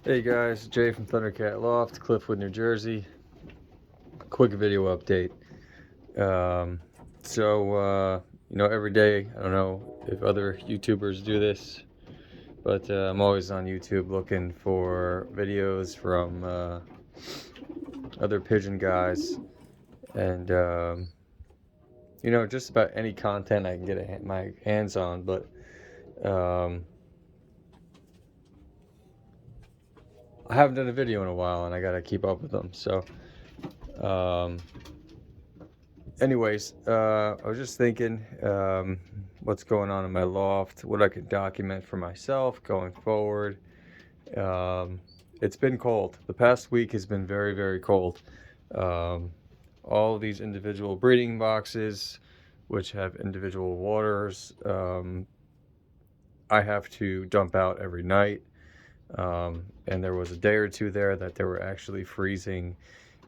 Hey guys, Jay from Thundercat Loft, Cliffwood, New Jersey. Quick video update. Um, every day, I don't know if other YouTubers do this, but I'm always on YouTube looking for videos from other pigeon guys and, just about any content I can get my hands on. But um, I haven't done a video in a while and I gotta keep up with them. Um, I was just thinking what's going on in my loft, what I could document for myself going forward. Um, it's been cold. The past week has been very, very cold. Um, all of these individual breeding boxes, which have individual waters, I have to dump out every night. And there was a day or two there that they were actually freezing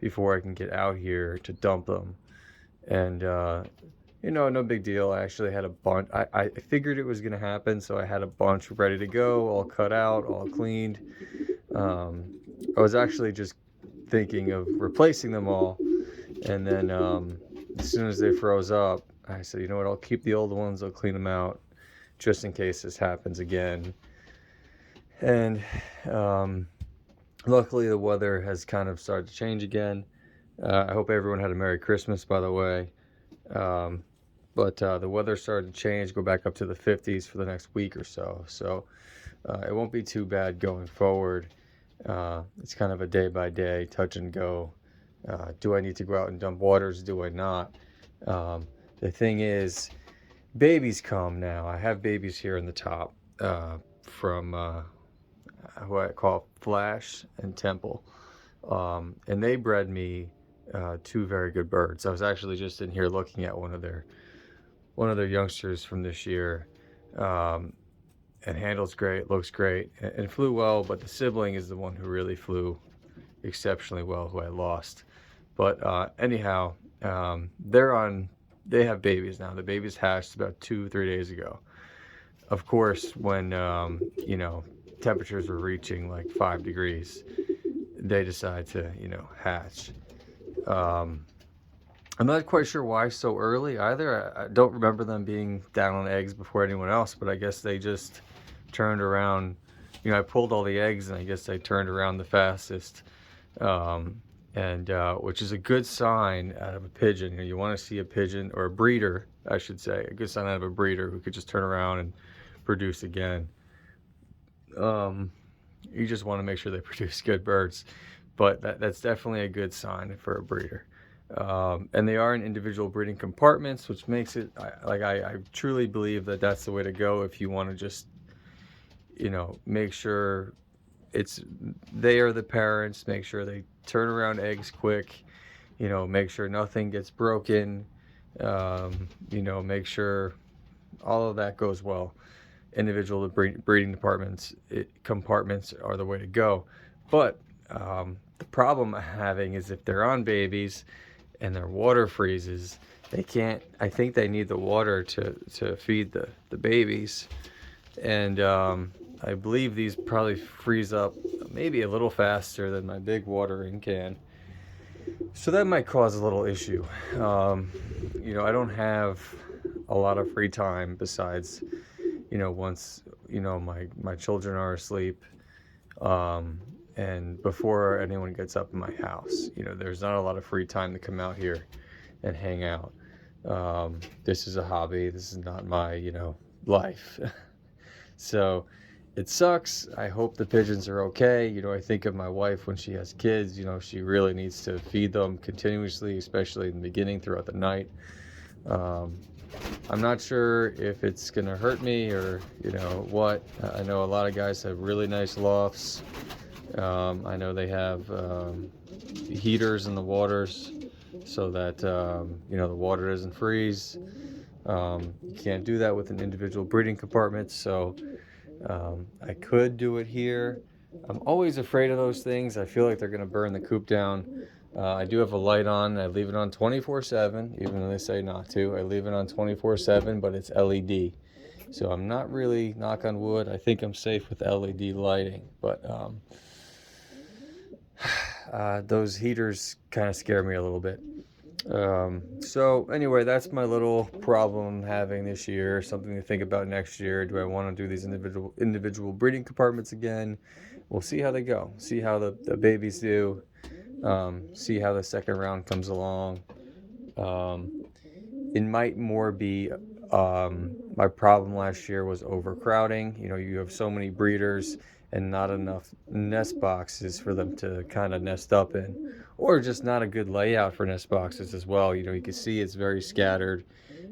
before I can get out here to dump them. And no big deal. I actually had a bunch. I figured it was gonna happen, so I had a bunch ready to go, all cut out, all cleaned. I was actually just thinking of replacing them all, and then as soon as they froze up, I said, you know what? I'll keep the old ones. I'll clean them out, just in case this happens again. And luckily, the weather has kind of started to change again. I hope everyone had a Merry Christmas, by the way. But the weather started to change, go back up to the 50s for the next week or so. So it won't be too bad going forward. It's kind of a day by day, touch and go. Do I need to go out and dump waters? Do I not? The thing is, babies come now. I have babies here in the top from who I call Flash and Temple. And they bred me two very good birds. I was actually just in here looking at one of their youngsters from this year, and handles great, looks great, and flew well. But the sibling is the one who really flew exceptionally well, who I lost. But anyhow, they have babies now. The babies hatched about 2-3 days ago. Of course, when temperatures were reaching like 5 degrees, they decide to hatch. I'm not quite sure why so early either. I don't remember them being down on eggs before anyone else, but I guess they just turned around. I pulled all the eggs, and I guess they turned around the fastest, and which is a good sign out of a pigeon. You want to see a pigeon, or a breeder, I should say, a good sign out of a breeder who could just turn around and produce again. You just want to make sure they produce good birds, but that's definitely a good sign for a breeder. And they are in individual breeding compartments, which makes it I truly believe that that's the way to go if you want to just make sure they are the parents, make sure they turn around eggs quick, make sure nothing gets broken, make sure all of that goes well. Individual breeding compartments are the way to go. But the problem I'm having is if they're on babies and their water freezes, they can't. I think they need the water to feed the babies, and I believe these probably freeze up maybe a little faster than my big watering can. So that might cause a little issue. I don't have a lot of free time besides, once my children are asleep, and before anyone gets up in my house. There's not a lot of free time to come out here and hang out. This is a hobby. This is not my life. So it sucks. I hope the pigeons are okay. I think of my wife when she has kids. She really needs to feed them continuously, especially in the beginning, throughout the night. I'm not sure if it's gonna hurt me or what. I know a lot of guys have really nice lofts. I know they have heaters in the waters so that the water doesn't freeze. You can't do that with an individual breeding compartment, so I could do it here. I'm always afraid of those things. I feel like they're gonna burn the coop down. I do have a light on. I leave it on 24/7, even though they say not to. I leave it on 24/7, but it's LED. So I'm not really, knock on wood, I think I'm safe with LED lighting. But Those heaters kind of scare me a little bit. So anyway, that's my little problem I'm having this year. Something to think about next year. Do I want to do these individual breeding compartments again? We'll see how they go. See how the babies do. See how the second round comes along. It might more be my problem last year was overcrowding. You know, you have so many breeders and not enough nest boxes for them to kind of nest up in, or just not a good layout for nest boxes as well. You know, you can see it's very scattered.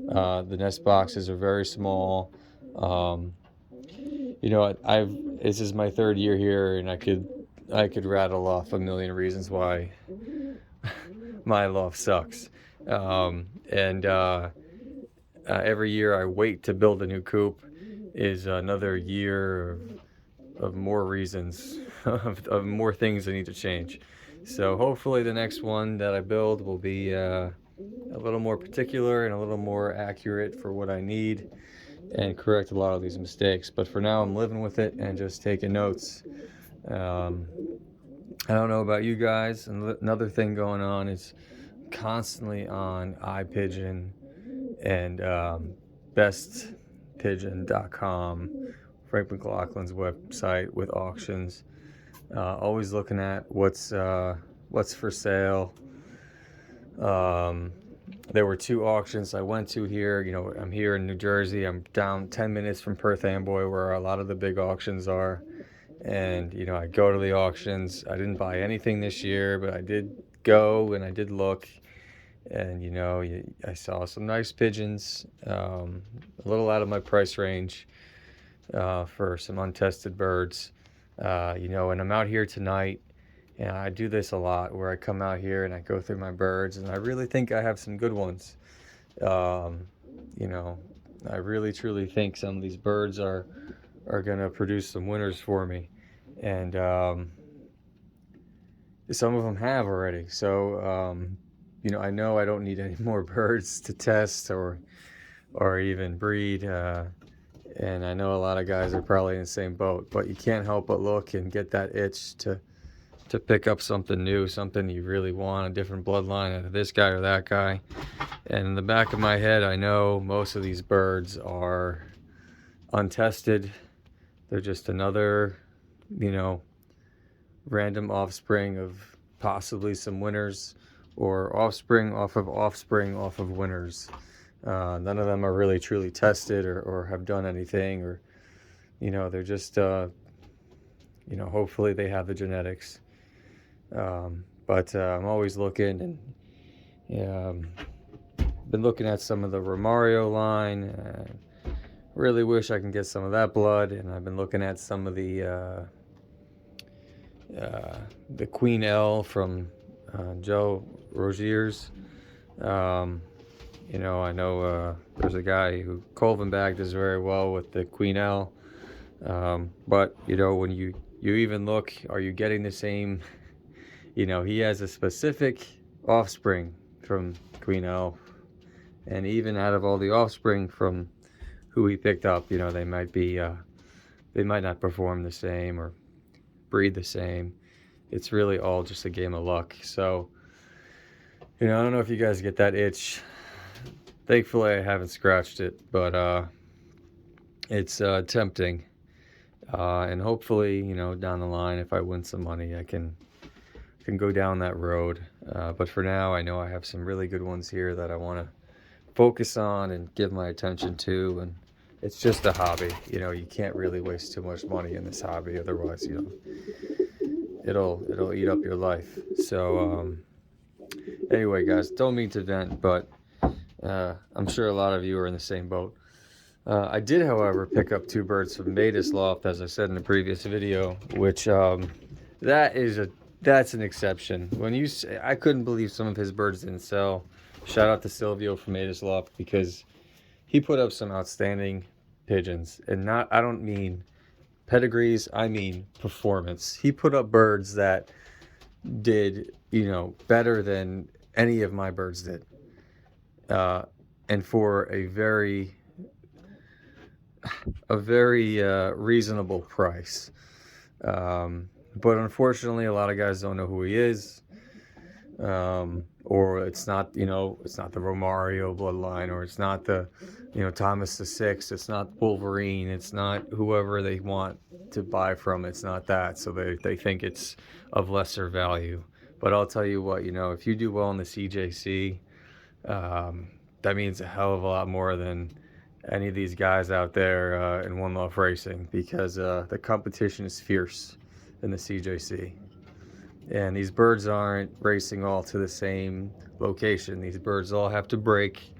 The nest boxes are very small. Um, you know, this is my third year here, and I could rattle off a million reasons why my loft sucks. And every year I wait to build a new coop is another year of more reasons, of more things that need to change. So hopefully the next one that I build will be a little more particular and a little more accurate for what I need and correct a lot of these mistakes. But for now, I'm living with it and just taking notes. Um, I don't know about you guys. Another thing going on is constantly on iPigeon and bestpigeon.com, Frank McLaughlin's website with auctions. Always looking at what's for sale. There were 2 auctions I went to here. You know, I'm here in New Jersey. I'm down 10 minutes from Perth Amboy, where a lot of the big auctions are. And, you know, I go to the auctions. I didn't buy anything this year, but I did go and I did look. And, you know, I saw some nice pigeons, a little out of my price range for some untested birds. You know, and I'm out here tonight. And I do this a lot where I come out here and I go through my birds, and I really think I have some good ones. You know, I really truly think some of these birds are going to produce some winners for me. And some of them have already. So, you know I don't need any more birds to test or even breed. And I know a lot of guys are probably in the same boat, but you can't help but look and get that itch to pick up something new, something you really want, a different bloodline out of this guy or that guy. And in the back of my head, I know most of these birds are untested. They're just another, you know, random offspring of possibly some winners, or offspring off of winners. None of them are really truly tested or have done anything, or, you know, they're just, you know, hopefully they have the genetics. But I'm always looking, and been looking at some of the Romario line. Really wish I can get some of that blood, and I've been looking at some of the Queen L from Joe Rogier's. You know, I know there's a guy who Colvin Bag does very well with the Queen L. But, you know, when you even look, are you getting the same? You know, he has a specific offspring from Queen L. And even out of all the offspring from who he picked up, you know, they might not perform the same or breed the same. It's really all just a game of luck. So, you know, I don't know if you guys get that itch. Thankfully, I haven't scratched it, but it's tempting. And hopefully, you know, down the line, if I win some money, I can go down that road. But for now, I know I have some really good ones here that I want to focus on and give my attention to. And it's just a hobby. You know, you can't really waste too much money in this hobby. Otherwise, you know, it'll eat up your life. So anyway, guys, don't mean to vent, but I'm sure a lot of you are in the same boat. I did, however, pick up 2 birds from Matus Loft, as I said in the previous video, which that's an exception. When you say, I couldn't believe some of his birds didn't sell. Shout out to Silvio from Matus Loft, because he put up some outstanding pigeons, and I don't mean pedigrees, I mean performance. He put up birds that did, you know, better than any of my birds did, and for a very reasonable price. But unfortunately, a lot of guys don't know who he is. Or it's not, it's not the Romario bloodline, or it's not the, Thomas the Sixth. It's not Wolverine. It's not whoever they want to buy from. It's not that. So they think it's of lesser value. But I'll tell you what, if you do well in the CJC, that means a hell of a lot more than any of these guys out there in One Love Racing, because the competition is fierce in the CJC. And these birds aren't racing all to the same location. These birds all have to break.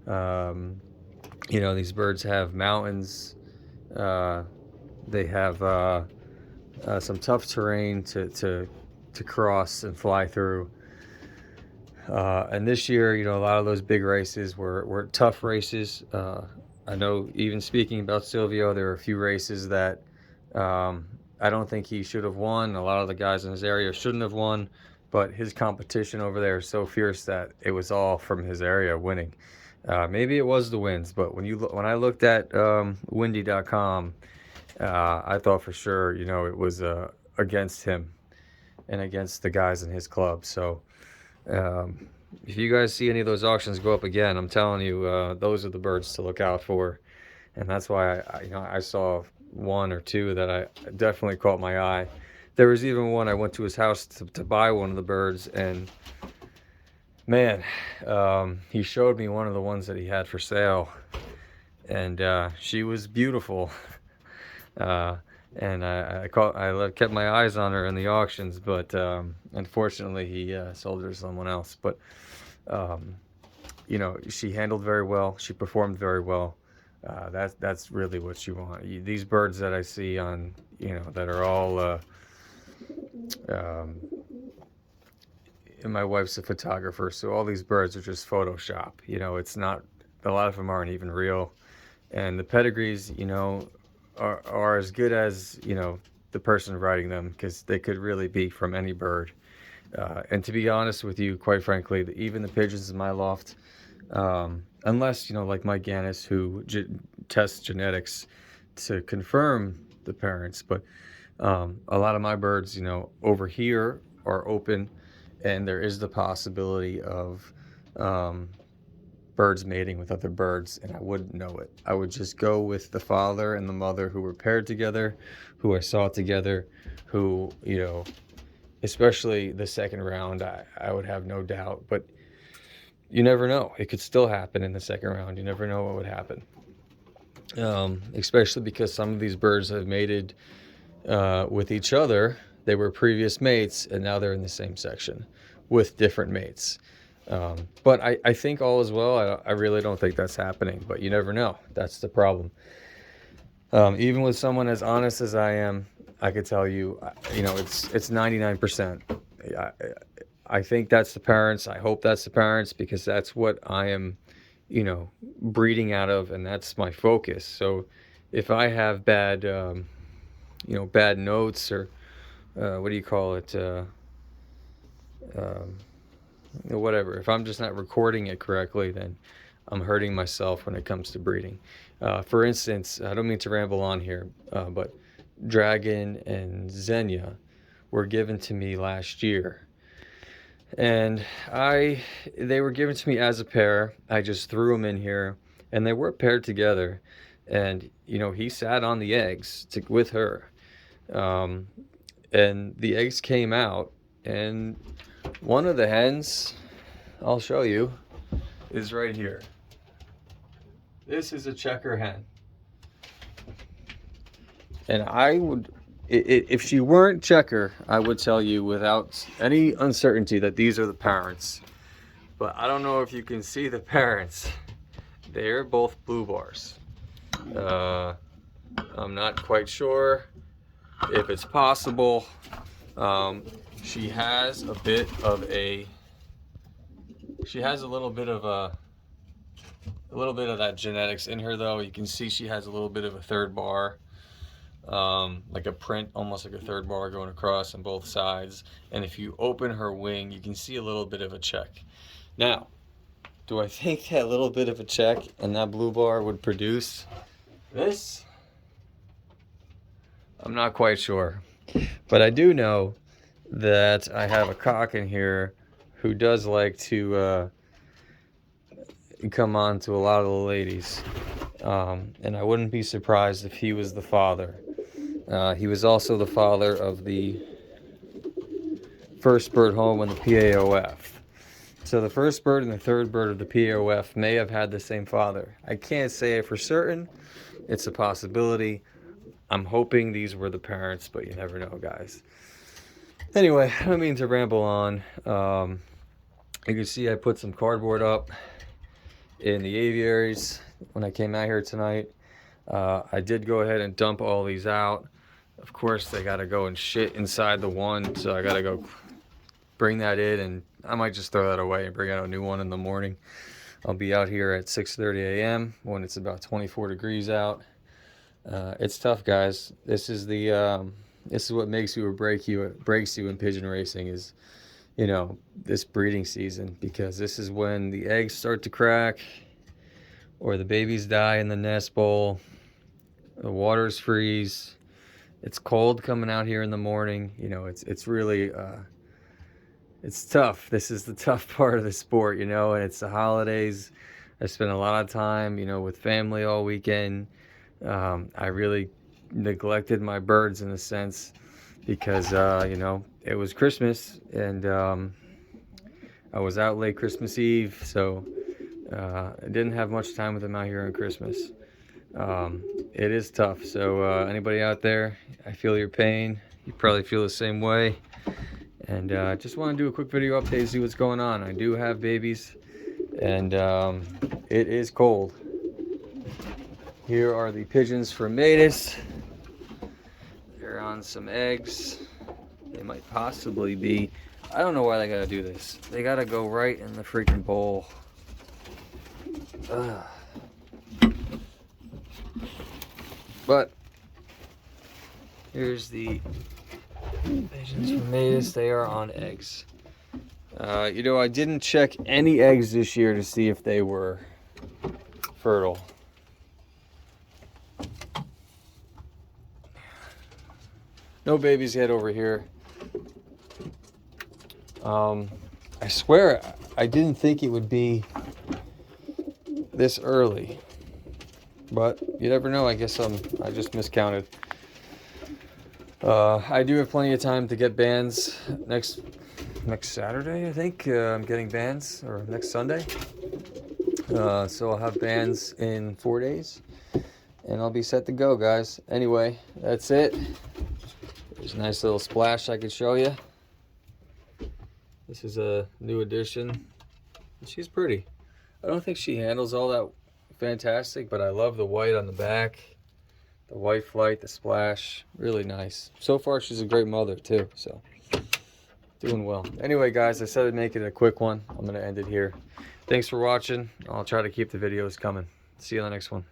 These birds have mountains. They have some tough terrain to cross and fly through. And this year, a lot of those big races were tough races. I know, even speaking about Silvio, there were a few races that I don't think he should have won. A lot of the guys in his area shouldn't have won, but his competition over there is so fierce that it was all from his area winning. Maybe it was the wins, but when I looked at windy.com, I thought for sure, it was against him and against the guys in his club. So if you guys see any of those auctions go up again, I'm telling you, those are the birds to look out for. And that's why I saw one or two that I definitely caught my eye. There was even one, I went to his house to buy one of the birds, and man, he showed me one of the ones that he had for sale, and she was beautiful. And I kept my eyes on her in the auctions, but unfortunately he sold her to someone else. But she handled very well. She performed very well. That's really what you want. These birds that I see on, that are all, and my wife's a photographer, so all these birds are just Photoshop. It's not, a lot of them aren't even real. And the pedigrees, are as good as, the person writing them, because they could really be from any bird. And to be honest with you, quite frankly, even the pigeons in my loft, unless, like Mike Gannis, who tests genetics to confirm the parents. But a lot of my birds, over here are open, and there is the possibility of birds mating with other birds, and I wouldn't know it. I would just go with the father and the mother who were paired together, who I saw together, who, especially the second round, I would have no doubt. But you never know. It could still happen in the second round. You never know what would happen. Especially because some of these birds have mated with each other. They were previous mates, and now they're in the same section with different mates. But I think all is well. I really don't think that's happening, but you never know. That's the problem. Even with someone as honest as I am, I could tell you, it's 99%. I think that's the parents. I hope that's the parents, because that's what I am, breeding out of, and that's my focus. So if I have bad, bad notes, or what do you call it? Whatever. If I'm just not recording it correctly, then I'm hurting myself when it comes to breeding. For instance, I don't mean to ramble on here, but Dragon and Xenia were given to me last year. And they were given to me as a pair. I just threw them in here, and they were paired together. And, he sat on the eggs with her. And the eggs came out, and one of the hens, I'll show you, is right here. This is a checker hen. And I would, if she weren't checker, I would tell you without any uncertainty that these are the parents. But I don't know if you can see the parents. They're both blue bars. I'm not quite sure if it's possible. She has a little bit of that genetics in her, though. You can see she has a little bit of a third bar, like a print, almost like a third bar going across on both sides. And if you open her wing, you can see a little bit of a check. Now, do I think that little bit of a check and that blue bar would produce this? I'm not quite sure. But I do know that I have a cock in here who does like to come on to a lot of the ladies. And I wouldn't be surprised if he was the father. He was also the father of the first bird home in the PAOF. So the first bird and the third bird of the PAOF may have had the same father. I can't say it for certain. It's a possibility. I'm hoping these were the parents, but you never know, guys. Anyway, I don't mean to ramble on. You can see I put some cardboard up in the aviaries when I came out here tonight. I did go ahead and dump all these out. Of course, they gotta go and shit inside the one, so I gotta go bring that in, and I might just throw that away and bring out a new one in the morning. I'll be out here at 6:30 a.m. when it's about 24 degrees out. It's tough, guys. This is what makes you or breaks you in pigeon racing, is, you know, this breeding season, because this is when the eggs start to crack or the babies die in the nest bowl, the waters freeze, it's cold coming out here in the morning. You know, it's really it's tough. This is the tough part of the sport, you know, and it's the holidays. I spent a lot of time, you know, with family all weekend. I really neglected my birds in a sense, because you know, it was Christmas, and I was out late Christmas Eve, so I didn't have much time with them out here on Christmas. It is tough. So anybody out there, I feel your pain. You probably feel the same way. And I just want to do a quick video update to see what's going on. I do have babies, and it is cold. Here are the pigeons from Matus. They're on some eggs. They might possibly be, I don't know why they gotta do this. They gotta go right in the freaking bowl. Ugh. But here's the pigeons from Matus. They are on eggs. You know, I didn't check any eggs this year to see if they were fertile. No babies yet over here. I swear I didn't think it would be this early, but you never know. I guess I just miscounted. I do have plenty of time to get bands next Saturday, I think. I'm getting bands, or next Sunday. So I'll have bands in 4 days, and I'll be set to go, guys. Anyway, that's it. There's a nice little splash I could show you. This is a new addition. She's pretty. I don't think she handles all that fantastic, but I love the white on the back, the white flight, the splash. Really nice. So far, she's a great mother too, so doing well. Anyway, guys, I said I'd make it a quick one. I'm going to end it here. Thanks for watching. I'll try to keep the videos coming. See you in the next one.